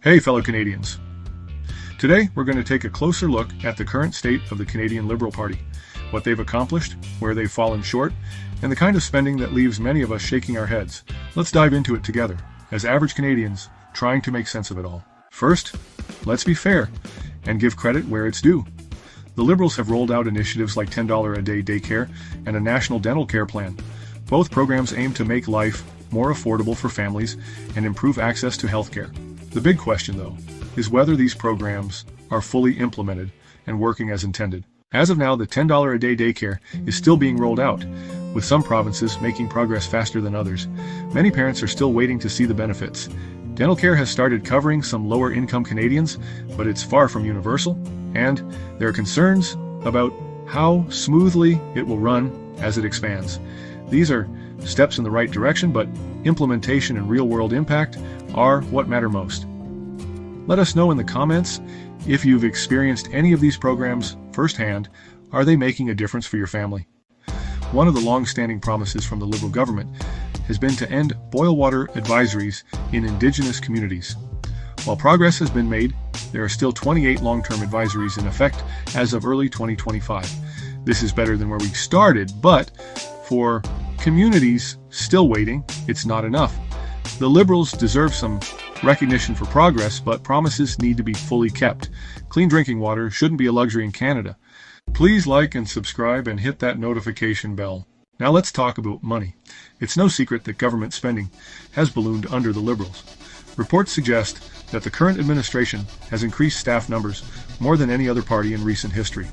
Hey fellow Canadians. Today we're going to take a closer look at the current state of the Canadian Liberal Party, what they've accomplished, where they've fallen short, and the kind of spending that leaves many of us shaking our heads. Let's dive into it together, as average Canadians trying to make sense of it all. First, let's be fair and give credit where it's due. The Liberals have rolled out initiatives like $10 a day daycare and a national dental care plan. Both programs aim to make life more affordable for families and improve access to healthcare. The big question, though, is whether these programs are fully implemented and working as intended. As of now, the $10 a day daycare is still being rolled out, with some provinces making progress faster than others. Many parents are still waiting to see the benefits. Dental care has started covering some lower-income Canadians, but it's far from universal, and there are concerns about how smoothly it will run as it expands. These are steps in the right direction, but implementation and real-world impact are what matter most. Let us know in the comments if you've experienced any of these programs firsthand. Are they making a difference for your family? One of the long-standing promises from the Liberal government has been to end boil water advisories in Indigenous communities. While progress has been made, there are still 28 long-term advisories in effect as of early 2025. This is better than where we started, but for communities still waiting, it's not enough. The Liberals deserve some recognition for progress, but promises need to be fully kept. Clean drinking water shouldn't be a luxury in Canada. Please like and subscribe and hit that notification bell. Now let's talk about money. It's no secret that government spending has ballooned under the Liberals. Reports suggest that the current administration has increased staff numbers more than any other party in recent history.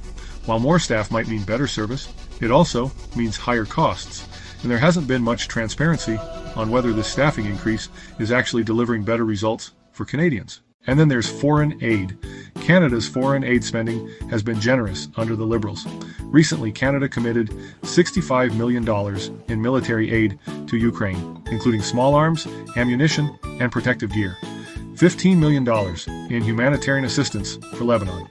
While more staff might mean better service, it also means higher costs, and there hasn't been much transparency on whether this staffing increase is actually delivering better results for Canadians. And then there's foreign aid. Canada's foreign aid spending has been generous under the Liberals. Recently, Canada committed $65 million in military aid to Ukraine, including small arms, ammunition, and protective gear. $15 million in humanitarian assistance for Lebanon.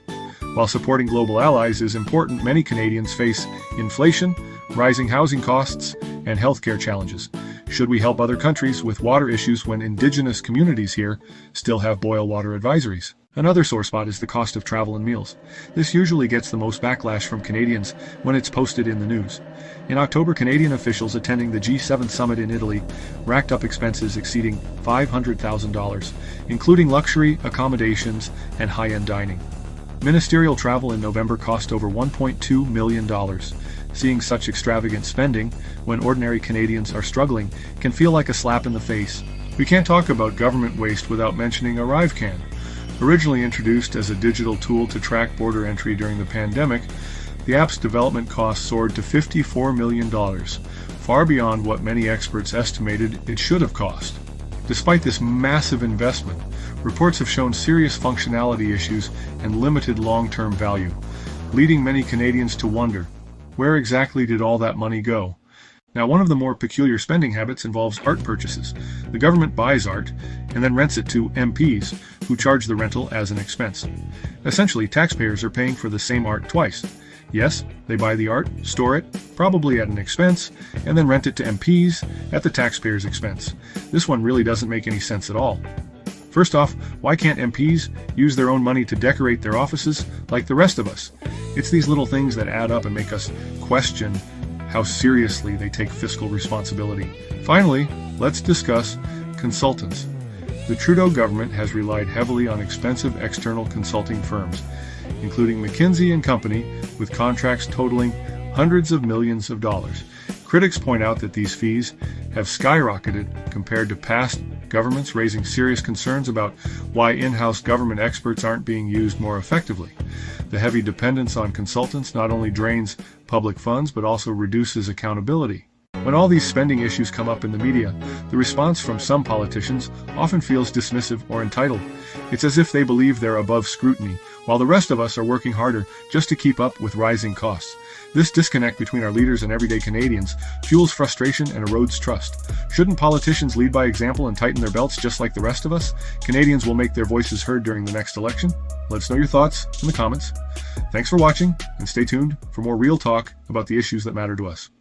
While supporting global allies is important, many Canadians face inflation, rising housing costs, and healthcare challenges. Should we help other countries with water issues when Indigenous communities here still have boil water advisories? Another sore spot is the cost of travel and meals. This usually gets the most backlash from Canadians when it's posted in the news. In October, Canadian officials attending the G7 summit in Italy racked up expenses exceeding $500,000, including luxury accommodations and high-end dining. Ministerial travel in November cost over $1.2 million. Seeing such extravagant spending when ordinary Canadians are struggling can feel like a slap in the face. We can't talk about government waste without mentioning ArriveCan. Originally introduced as a digital tool to track border entry during the pandemic, the app's development costs soared to $54 million, far beyond what many experts estimated it should have cost. Despite this massive investment, reports have shown serious functionality issues and limited long-term value, leading many Canadians to wonder, where exactly did all that money go? Now, one of the more peculiar spending habits involves art purchases. The government buys art and then rents it to MPs, who charge the rental as an expense. Essentially, taxpayers are paying for the same art twice. Yes, they buy the art, store it, probably at an expense, and then rent it to MPs at the taxpayer's expense. This one really doesn't make any sense at all. First off, why can't MPs use their own money to decorate their offices like the rest of us? It's these little things that add up and make us question how seriously they take fiscal responsibility. Finally, let's discuss consultants. The Trudeau government has relied heavily on expensive external consulting firms, including McKinsey & Company, with contracts totaling hundreds of millions of dollars. Critics point out that these fees have skyrocketed compared to past governments, raising serious concerns about why in-house government experts aren't being used more effectively. The heavy dependence on consultants not only drains public funds, but also reduces accountability. When all these spending issues come up in the media, the response from some politicians often feels dismissive or entitled. It's as if they believe they're above scrutiny, while the rest of us are working harder just to keep up with rising costs. This disconnect between our leaders and everyday Canadians fuels frustration and erodes trust. Shouldn't politicians lead by example and tighten their belts just like the rest of us? Canadians will make their voices heard during the next election. Let us know your thoughts in the comments. Thanks for watching, and stay tuned for more real talk about the issues that matter to us.